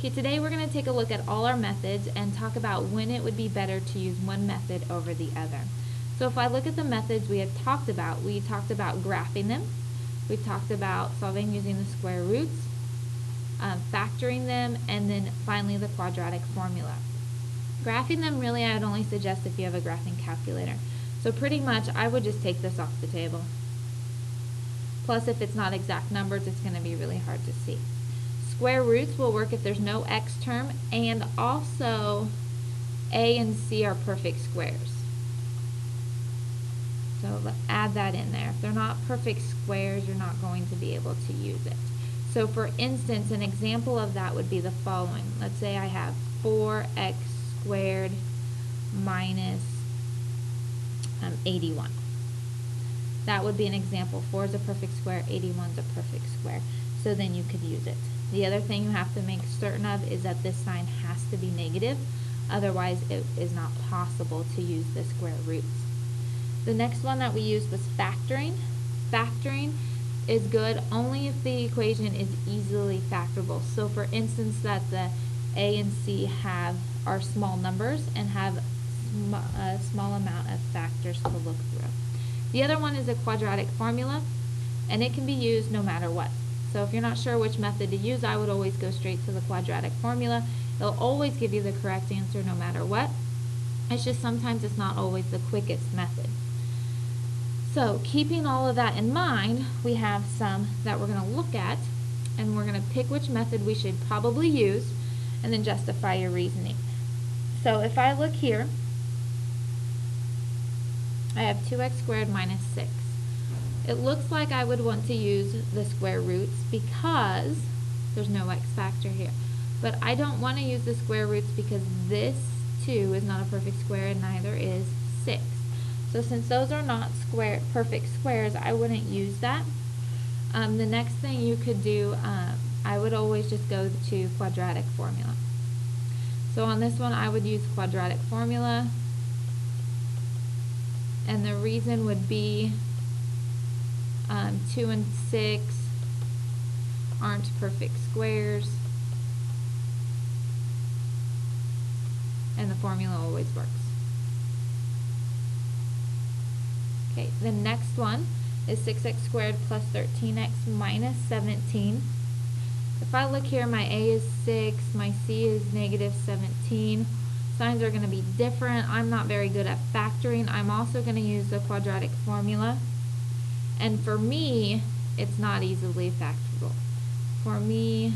Okay, today we're going to take a look at all our methods and talk about when it would be better to use one method over the other. So if I look at the methods we talked about graphing them, we talked about solving using the square roots, factoring them, and then finally the quadratic formula. Graphing them, really, I would only suggest if you have a graphing calculator. So pretty much I would just take this off the table. Plus, if it's not exact numbers, it's going to be really hard to see. Square roots will work if there's no x term, and also a and c are perfect squares. So let's add that in there. If they're not perfect squares, you're not going to be able to use it. So for instance, an example of that would be the following. Let's say I have 4x squared minus 81. That would be an example. 4 is a perfect square, 81 is a perfect square. So then you could use it. The other thing you have to make certain of is that this sign has to be negative. Otherwise, it is not possible to use the square roots. The next one that we used was factoring. Factoring is good only if the equation is easily factorable. So for instance, that the a and c are small numbers and have a small amount of factors to look through. The other one is a quadratic formula, and it can be used no matter what. So if you're not sure which method to use, I would always go straight to the quadratic formula. It'll always give you the correct answer no matter what. It's just sometimes it's not always the quickest method. So keeping all of that in mind, we have some that we're going to look at, and we're going to pick which method we should probably use, and then justify your reasoning. So if I look here, I have 2x squared minus 6. It looks like I would want to use the square roots because there's no x factor here. But I don't want to use the square roots because this 2 is not a perfect square and neither is 6. So since those are not perfect squares, I wouldn't use that. The next thing you could do, I would always just go to quadratic formula. So on this one, I would use quadratic formula. And the reason would be 2 and 6 aren't perfect squares, and the formula always works. Okay, the next one is 6x squared plus 13x minus 17. If I look here, my a is 6, my c is negative 17. Signs are going to be different. I'm not very good at factoring. I'm also going to use the quadratic formula. And for me, it's not easily factorable. For me,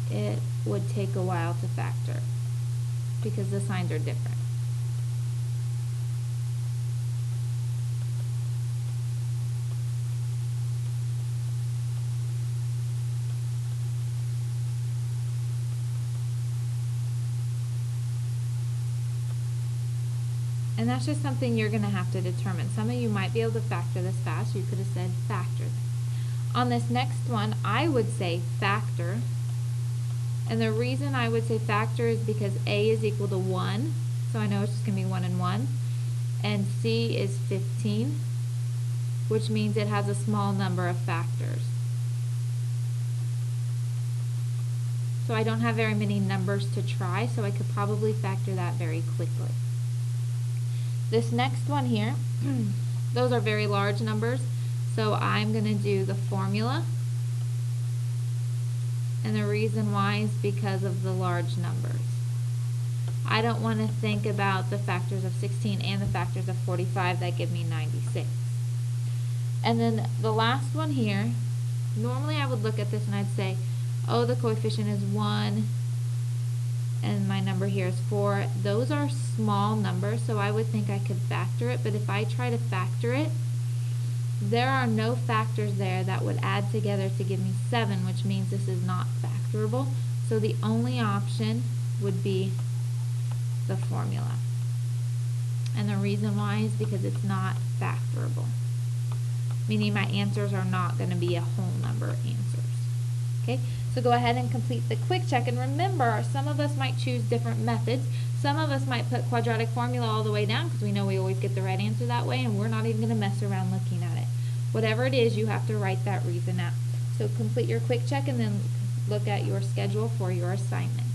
it would take a while to factor because the signs are different. And that's just something you're going to have to determine. Some of you might be able to factor this fast. You could have said factor. On this next one, I would say factor. And the reason I would say factor is because a is equal to 1. So I know it's just going to be 1 and 1. And c is 15, which means it has a small number of factors. So I don't have very many numbers to try, so I could probably factor that very quickly. This next one here, those are very large numbers, so I'm going to do the formula. And the reason why is because of the large numbers. I don't want to think about the factors of 16 and the factors of 45 that give me 96. And then the last one here, normally I would look at this and I'd say, oh, the coefficient is 1. And my number here is 4. Those are small numbers, so I would think I could factor it. But if I try to factor it, there are no factors there that would add together to give me 7, which means this is not factorable. So the only option would be the formula. And the reason why is because it's not factorable, meaning my answers are not going to be a whole number answers. Okay, so go ahead and complete the quick check. And remember, some of us might choose different methods. Some of us might put quadratic formula all the way down because we know we always get the right answer that way, and we're not even going to mess around looking at it. Whatever it is, you have to write that reason out. So complete your quick check and then look at your schedule for your assignment.